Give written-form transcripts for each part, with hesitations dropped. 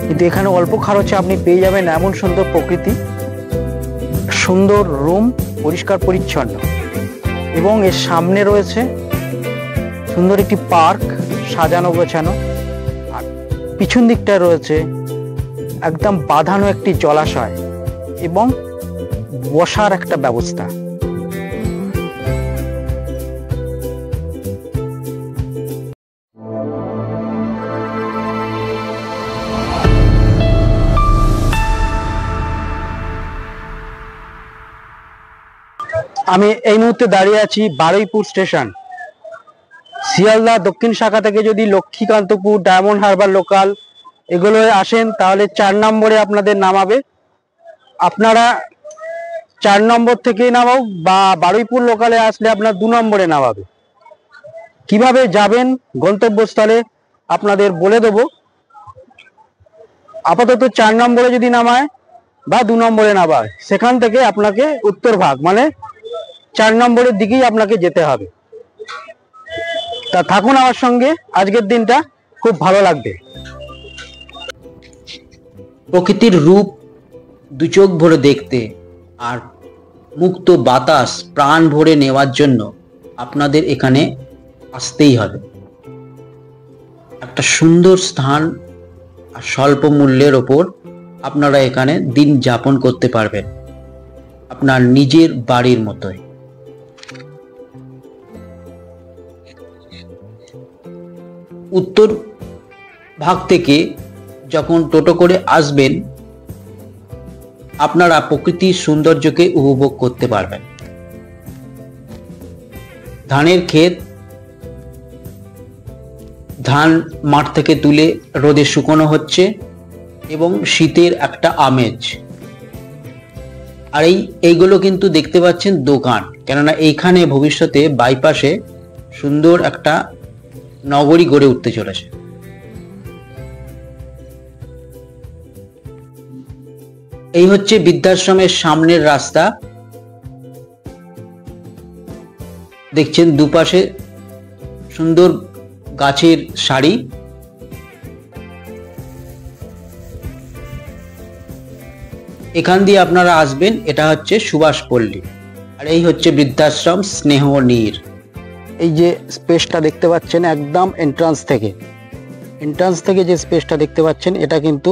কিন্তু এখানে অল্প খরচে আপনি পেয়ে যাবেন এমন সুন্দর প্রকৃতি, সুন্দর রুম, পরিষ্কার পরিচ্ছন্ন, এবং এর সামনে রয়েছে সুন্দর একটি পার্ক সাজানো গোছানো, আর পিছন দিকটায় রয়েছে একদম বাঁধানো একটি জলাশয় এবং বসার একটা ব্যবস্থা। আমি এই মুহূর্তে দাঁড়িয়ে আছি বারুইপুর স্টেশন। শিয়ালদা দক্ষিণ শাখা থেকে যদি লক্ষ্মীকান্তপুর, ডায়মন্ড হারবার লোকাল এগুলো আসেন তাহলে 4 নম্বরে আপনাদের নামাবে। আপনারা 4 নম্বর থেকেই নামাও, বা বারুইপুর লোকালে আসলে আপনার 2 নম্বরে নামাবে। কিভাবে যাবেন গন্তব্যস্থলে আপনাদের বলে দেব। আপাতত 4 নম্বরে যদি নামায় বা 2 নম্বরে নামায়, সেখান থেকে আপনাকে উত্তর ভাগ মানে 4 নম্বরের দিকেই আপনাকে যেতে হবে। তা থাকুন আমার সঙ্গে, আজকের দিনটা খুব ভালো লাগবে। প্রকৃতির রূপ দু চোখ ভরে দেখতে আর মুক্ত বাতাস প্রাণ ভরে নেওয়ার জন্য আপনাদের এখানে আসতেই হবে। একটা সুন্দর স্থান আর স্বল্প মূল্যের ওপর আপনারা এখানে দিন যাপন করতে পারবেন আপনার নিজের বাড়ির মতোই। উত্তর ভাগ থেকে যখন টোটো করে আসবেন আপনারা প্রকৃতির সৌন্দর্যকে উপভোগ করতে পারবেন। ধানের ক্ষেত, ধান মাঠ থেকে তুলে রোদে শুকানো হচ্ছে এবং শীতের একটা আমেজ। আর এইগুলো কিন্তু দেখতে পাচ্ছেন দোকান, কেননা এইখানে ভবিষ্যতে বাইপাসে সুন্দর একটা নগরী গড়ে উঠতে চলেছে। এই হচ্ছে বৃদ্ধাশ্রমের সামনের রাস্তা। দেখছেন দুপাশে সুন্দর গাছের সারি। এখান দিয়ে আপনারা আসবেন, এটা হচ্ছে সুভাষপল্লী, আর এই হচ্ছে বৃদ্ধাশ্রম স্নেহনীর। এই যে স্পেসটা দেখতে পাচ্ছেন একদম এন্ট্রান্স থেকে যে স্পেসটা দেখতে পাচ্ছেন এটা কিন্তু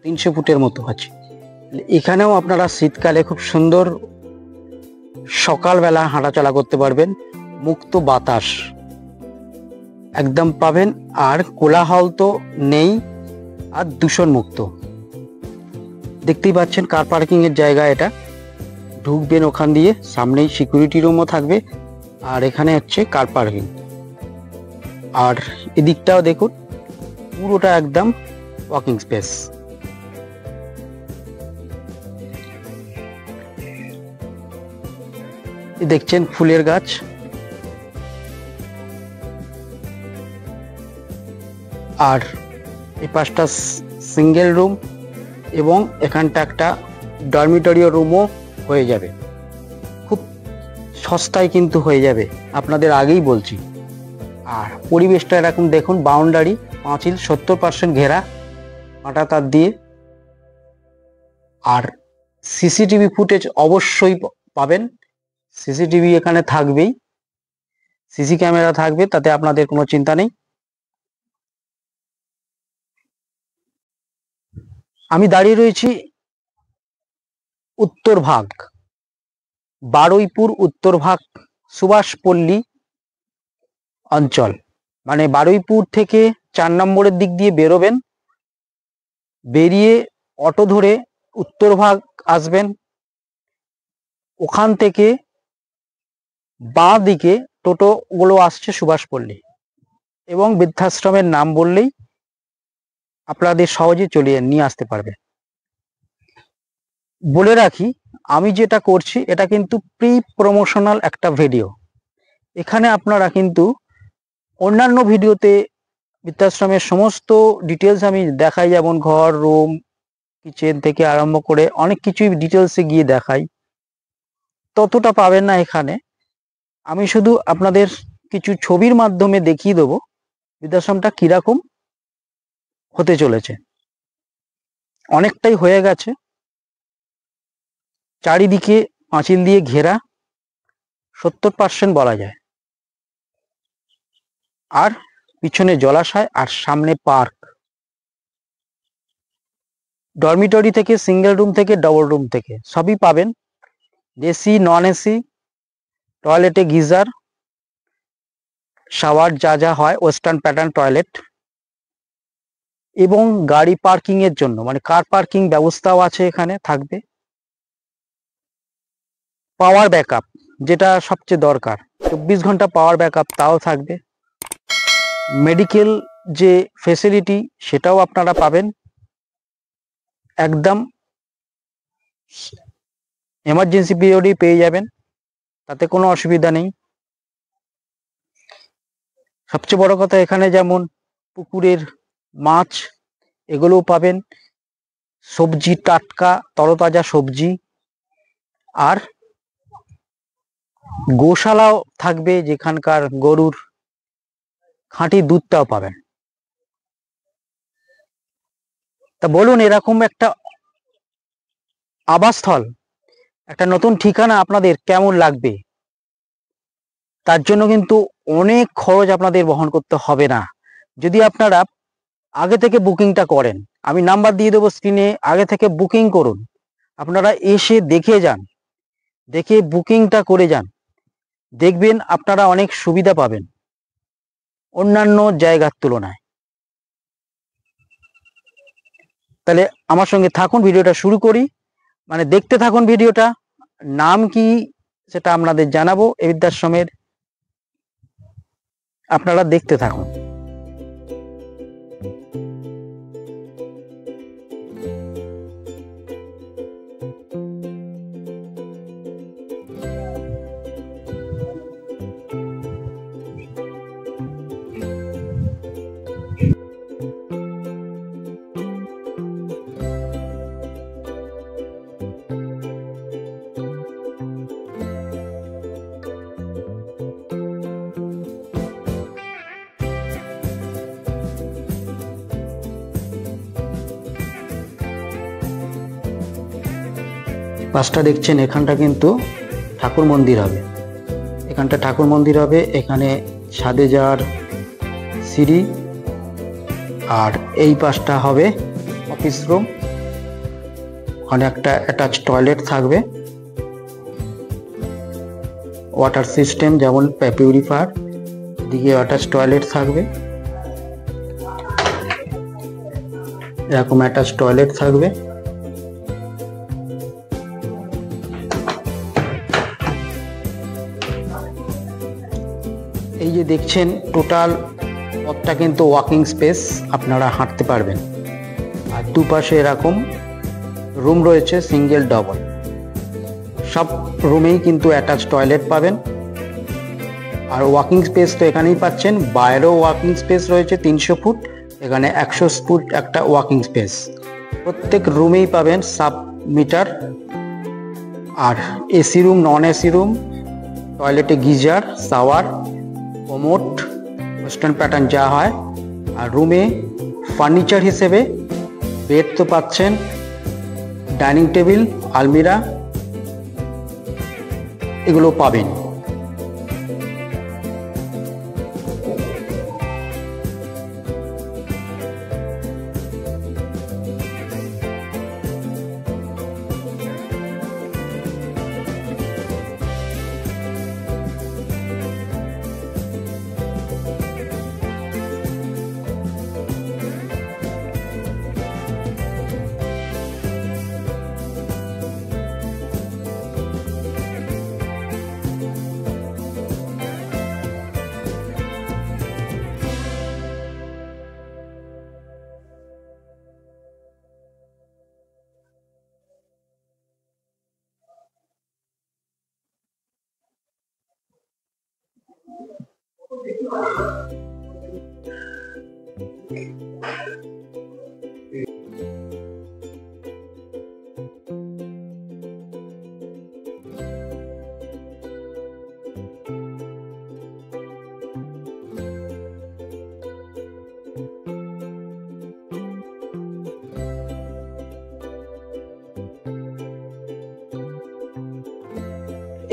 300 ফুটের মতো আছে। এখানেও আপনারা শীতকালে খুব সুন্দর সকালবেলা হাঁটাচলা করতে পারবেন, মুক্ত বাতাস একদম পাবেন, আর কোলাহল তো নেই, আর দূষণ মুক্ত। দেখতেই পাচ্ছেন কার পার্কিং এর জায়গা এটা। ঢুকবেন ওখান দিয়ে, সামনেই সিকিউরিটি রুমও থাকবে, আর এখানে হচ্ছে কার পার্কিং। আর এদিকটাও দেখুন, পুরোটা একদম ওয়াকিং স্পেস। দেখছেন ফুলের গাছ, আর এই পাশটা সিঙ্গেল রুম, এবং এখানটা একটা ডরমিটরিও রুমও হয়ে যাবে। খুব সস্তায় কিন্তু হয়ে যাবে, আপনাদের আগেই বলছি। আর পরিবেশটা এরকম দেখুন, বাউন্ডারি পাঁচিল 70% ঘেরা কাঁটা তার দিয়ে, আর সিসিটিভি ফুটেজ অবশ্যই পাবেন। সিসিটিভি এখানে থাকবেই, সিসি ক্যামেরা থাকবে, তাতে আপনাদের কোনো চিন্তা নেই। আমি দাঁড়িয়ে রয়েছি উত্তর ভাগ, বারুইপুর উত্তর ভাগ সুভাষপল্লী অঞ্চল। মানে বারুইপুর থেকে 4 নম্বরের দিক দিয়ে বেরোবেন, বেরিয়ে অটো ধরে উত্তর ভাগ আসবেন, ওখান থেকে বাঁ দিকে টোটোগুলো আসছে সুভাষপল্লী, এবং বৃদ্ধাশ্রমের নাম বললেই আপনাদের সহজে নিয়ে আসতে পারবে। বলে রাখি, আমি যেটা করছি এটা কিন্তু প্রি প্রমোশনাল একটা ভিডিও। এখানে আপনারা কিন্তু অন্যান্য ভিডিওতে বৃদ্ধাশ্রমের সমস্ত ডিটেলস আমি দেখাই, যেমন ঘর, রুম, কিচেন থেকে আরম্ভ করে অনেক কিছুই ডিটেলসে গিয়ে দেখাই, ততটা পাবেন না এখানে। আমি শুধু আপনাদের কিছু ছবির মাধ্যমে দেখিয়ে দেবো বৃদ্ধাশ্রমটা কিরকম হতে চলেছে। অনেকটাই হয়ে গেছে, চারিদিকে পাঁচিল দিয়ে ঘেরা, 70% বলা যায়, আর পিছনে জলাশয় আর সামনে পার্ক। ডরমিটরি থেকে, সিঙ্গেল রুম থেকে, ডবল রুম থেকে সবই পাবেন। এসি, নন এসি, টয়লেটে গিজার, শাওয়ার যা যা হয়, ওয়েস্টার্ন প্যাটার্ন টয়লেট, এবং গাড়ি পার্কিং এর জন্য মানে কার পার্কিং ব্যবস্থাও আছে এখানে থাকবে। পাওয়ার ব্যাকআপ, যেটা সবচেয়ে দরকার, 24 ঘন্টা পাওয়ার ব্যাকআপ তাও থাকবে। মেডিকেল যে ফেসিলিটি সেটাও আপনারা পাবেন, একদম এমার্জেন্সি পিরিয়ডে পেয়ে যাবেন, তাতে কোনো অসুবিধা নেই। সবচেয়ে বড় কথা, এখানে যেমন পুকুরের মাছ এগুলোও পাবেন, সবজি, টাটকা তরতাজা সবজি, আর গোশালাও থাকবে, যেখানকার গরুর খাঁটি দুধটাও পাবেন। তা বলুন, এরকম একটা আবাসস্থল, একটা নতুন ঠিকানা আপনাদের কেমন লাগবে? তার জন্য কিন্তু অনেক খরচ আপনাদের বহন করতে হবে না, যদি আপনারা আগে থেকে বুকিংটা করেন। আমি নাম্বার দিয়ে দেবো স্ক্রিনে, আগে থেকে বুকিং করুন। আপনারা এসে দেখে যান, দেখে বুকিংটা করে যান, দেখবেন আপনারা অনেক সুবিধা পাবেন অন্যান্য জায়গার তুলনায়। তাহলে আমার সঙ্গে থাকুন, ভিডিওটা শুরু করি, মানে দেখতে থাকুন ভিডিওটা। নাম কি সেটা আপনাদের জানাবো এই বৃদ্ধাশ্রমের, আপনারা দেখতে থাকুন। পাশটা দেখছেন, এখানটা কিন্তু ঠাকুর মন্দির হবে, এখানটা ঠাকুর মন্দির হবে। এখানে ছাদে যাওয়ার সিঁড়ি, আর এই পাশটা হবে অফিস রুম। ওখানে একটা অ্যাটাচ টয়লেট থাকবে, ওয়াটার সিস্টেম যেমন পিউরিফায়ার, দিকে অ্যাটাচ টয়লেট থাকবে, এরকম অ্যাটাচ টয়লেট থাকবে। এই যে দেখছেন, টোটাল পথটা কিন্তু ওয়াকিং স্পেস, আপনারা হাঁটতে পারবেন। আর দুপাশে এরকম রুম রয়েছে, সিঙ্গেল, ডবল, সব রুমেই কিন্তু অ্যাটাচ টয়লেট পাবেন। আর ওয়াকিং স্পেস তো এখানেই পাচ্ছেন, বাইরেও ওয়াকিং স্পেস রয়েছে 300 ফুট, এখানে 100 ফুট একটা ওয়াকিং স্পেস। প্রত্যেক রুমেই পাবেন সাব মিটার, আর AC room, non AC room, টয়লেটে geyser, shower, commode, western pattern যা হয়। আর রুমে ফার্নিচার হিসেবে বেড তো পাচ্ছেন, ডাইনিং টেবিল, আলমিরা এগুলো পাবেন।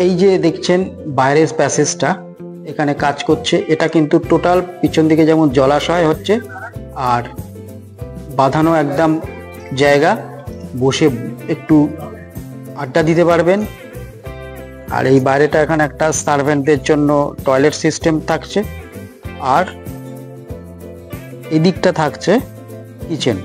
এই যে দেখছেন বাইরের প্যাসেজটা এখানে কাজ করছে, এটা কিন্তু টোটাল পিছন দিকে যেমন জলাশয় হচ্ছে আর বাঁধানো একদম জায়গা, বসে একটু আড্ডা দিতে পারবেন। আর এই বাইরেটা এখানে একটা সার্ভেন্টদের জন্য টয়লেট সিস্টেম থাকছে, আর এদিকটা থাকছে কিচেন।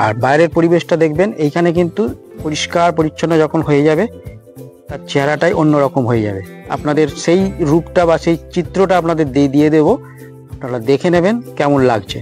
আর বাইরের পরিবেশটা দেখবেন, এইখানে কিন্তু পরিষ্কার পরিচ্ছন্ন যখন হয়ে যাবে তার চেহারাটাই অন্যরকম হয়ে যাবে। আপনাদের সেই রূপটা বা সেই চিত্রটা আপনাদের দিয়ে দেব, আপনারা দেখে নেবেন কেমন লাগছে।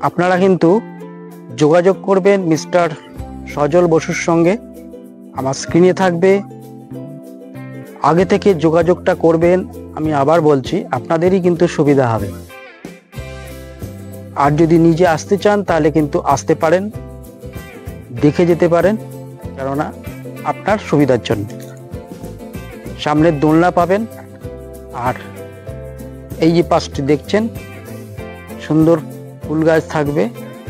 আপনারা কিন্তু যোগাযোগ করবেন মিস্টার সজল বসুর সঙ্গে, আমার স্ক্রিনে থাকবে, আগে থেকে যোগাযোগটা করবেন। আমি আবার বলছি, আপনাদেরই কিন্তু সুবিধা হবে। আর যদি নিজে আসতে চান তাহলে কিন্তু আসতে পারেন, দেখে যেতে পারেন, কেননা আপনার সুবিধার জন্য। সামনের দোলনা পাবেন, আর এই যে পাশটি দেখছেন সুন্দর ফুল গাছ থাকবে,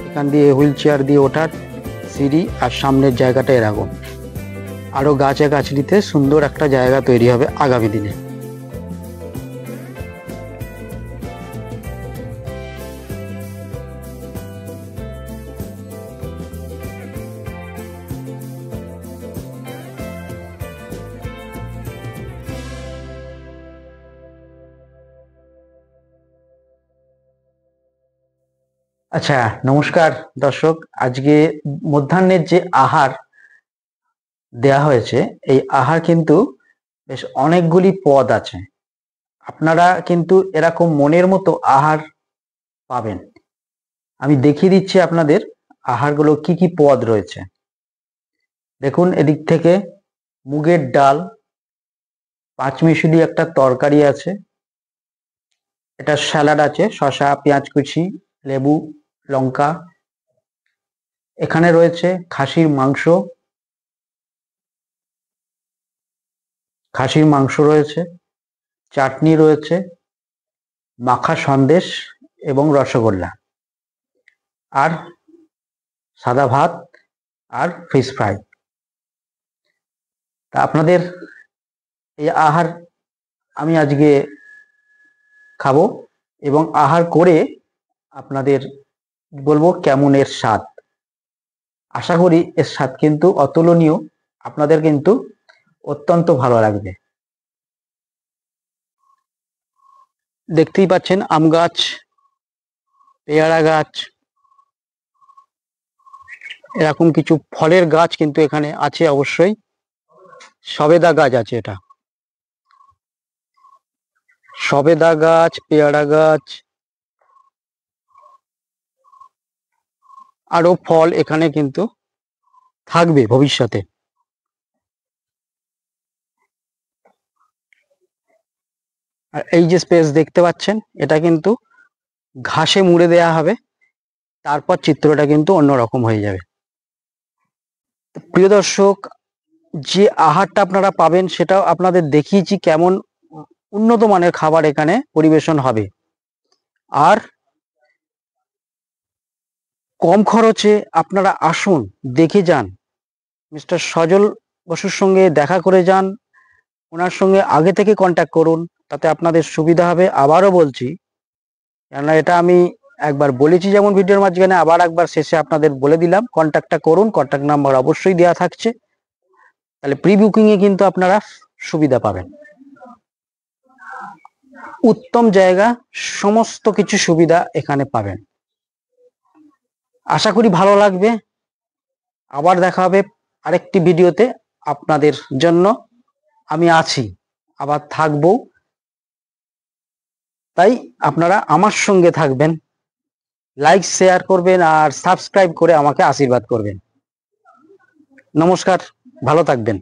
এখান দিয়ে হুইল চেয়ার দিয়ে ওঠার সিঁড়ি, আর সামনের জায়গাটা এরকম আরো গাছে গাছড়িতে সুন্দর একটা জায়গা তৈরি হবে আগামী দিনে। আচ্ছা, নমস্কার দর্শক। আজকে মধ্যাহ্নের যে আহার দেয়া হয়েছে, এই আহার কিন্তু বেশ অনেকগুলি পদ আছে। আপনারা কিন্তু এরকম মনের মতো আহার পাবেন। আমি দেখিয়ে দিচ্ছি আপনাদের আহারগুলো কি কি পদ রয়েছে। দেখুন, এদিক থেকে মুগের ডাল, পাঁচমিশুলি একটা তরকারি আছে, এটা স্যালাড আছে, শসা, পেঁয়াজ কুচি, লেবু, লঙ্কা। এখানে রয়েছে খাসির মাংস রয়েছে, চাটনি রয়েছে, মাখা সন্দেশ এবং রসগোল্লা, আর সাদা ভাত আর ফিশ ফ্রাই। তা আপনাদের এই আহার আমি আজকে খাবো, এবং আহার করে আপনাদের বলবো কেমন এর স্বাদ। আশা করি এর স্বাদ কিন্তু অতুলনীয়, আপনাদের কিন্তু অত্যন্ত ভালো লাগবে। দেখতেই পাচ্ছেন আম গাছ, পেয়ারা গাছ, এরকম কিছু ফলের গাছ কিন্তু এখানে আছে অবশ্যই। সবেদা গাছ আছে, এটা সবেদা গাছ, পেয়ারা গাছ, আরো ফল এখানে কিন্তু থাকবে ভবিষ্যতে। আর এই যে স্পেস দেখতে পাচ্ছেন, এটা কিন্তু ঘাসে মুড়ে দেয়া হবে, তারপর চিত্রটা কিন্তু অন্যরকম হয়ে যাবে। প্রিয় দর্শক, যে আহারটা আপনারা পাবেন সেটাও আপনাদের দেখিয়েছি কেমন উন্নত মানের খাবার এখানে পরিবেশন হবে। আর কম খরচে আপনারা আসুন, দেখে যান, মিস্টার সজল বসুর সঙ্গে দেখা করে যান, ওনার সঙ্গে আগে থেকে কন্ট্যাক্ট করুন, তাতে আপনাদের সুবিধা হবে। আবারও বলছি, কেননা এটা আমি একবার বলেছি যেমন ভিডিওর মাঝখানে, আবার একবার শেষে আপনাদের বলে দিলাম, কন্ট্যাক্টটা করুন। কন্ট্যাক্ট নাম্বার অবশ্যই দেওয়া থাকছে। তাহলে প্রি বুকিং এ কিন্তু আপনারা সুবিধা পাবেন। উত্তম জায়গা, সমস্ত কিছু সুবিধা এখানে পাবেন। আশা করি ভালো লাগবে। আবার দেখা হবে আরেকটি ভিডিওতে। আপনাদের জন্য আমি আছি, আবার থাকবো। তাই আপনারা আমার সঙ্গে থাকবেন, লাইক শেয়ার করবেন আর সাবস্ক্রাইব করে আমাকে আশীর্বাদ করবেন। নমস্কার, ভালো থাকবেন।